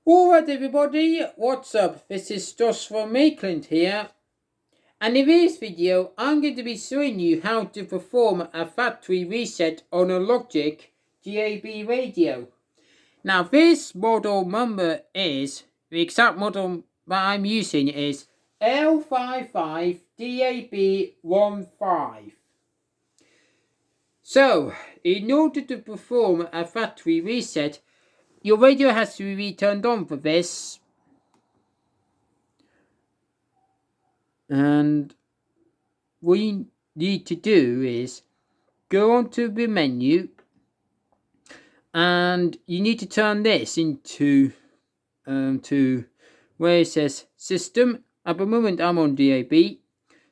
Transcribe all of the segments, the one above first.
Alright everybody, what's up? This is Joshua Maitland here, and in this video I'm going to be showing you how to perform a factory reset on a Logic DAB radio. Now this model number is, the exact model that I'm using is L55DAB15. So, in order to perform a factory reset, your radio has to be turned on for this. And what you need to do is go onto the menu and you need to turn this into to where it says system. At the moment I'm on DAB,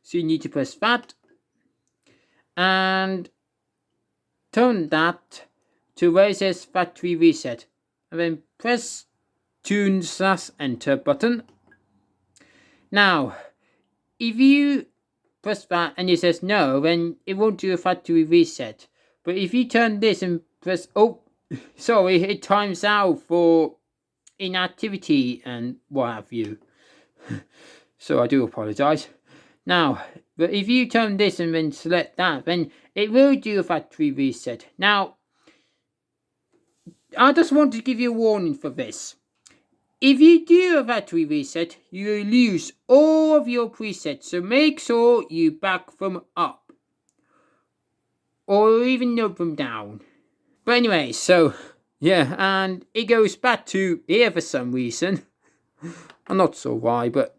so you need to press that and turn that to where it says factory reset. And then press tune/enter button. Now, if you press that and it says no, then it won't do a factory reset. But if you turn this and press, sorry, it times out for inactivity and what have you. So I do apologize. Now, but if you turn this and then select that, then it will do a factory reset. Now, I just want to give you a warning for this. If you do a factory reset, you will lose all of your presets, so make sure you back them up. Or even note them down. But anyway, so, yeah, and it goes back to here for some reason. I'm not sure why, but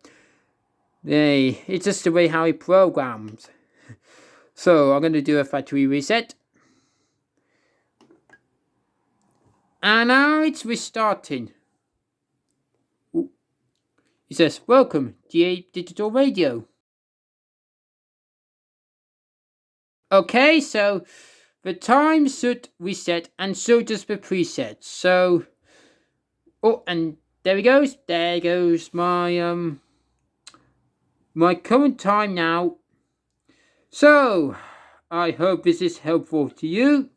it's just the way how it programs. So, I'm going to do a factory reset. And now it's restarting. Ooh. It says, welcome, DA Digital Radio. Okay, so the time should reset and so does the preset. So, and there he goes. There goes my my current time now. So, I hope this is helpful to you.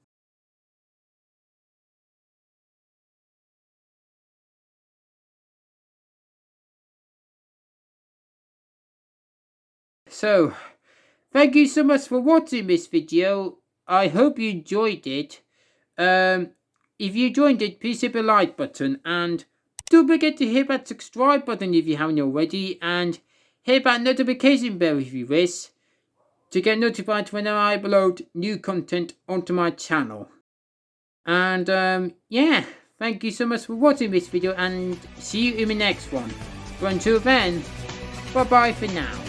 So, thank you so much for watching this video. I hope you enjoyed it. If you enjoyed it, please hit the like button and don't forget to hit that subscribe button if you haven't already, and hit that notification bell if you wish to get notified whenever I upload new content onto my channel. And yeah, thank you so much for watching this video and see you in the next one. But until then, bye bye for now.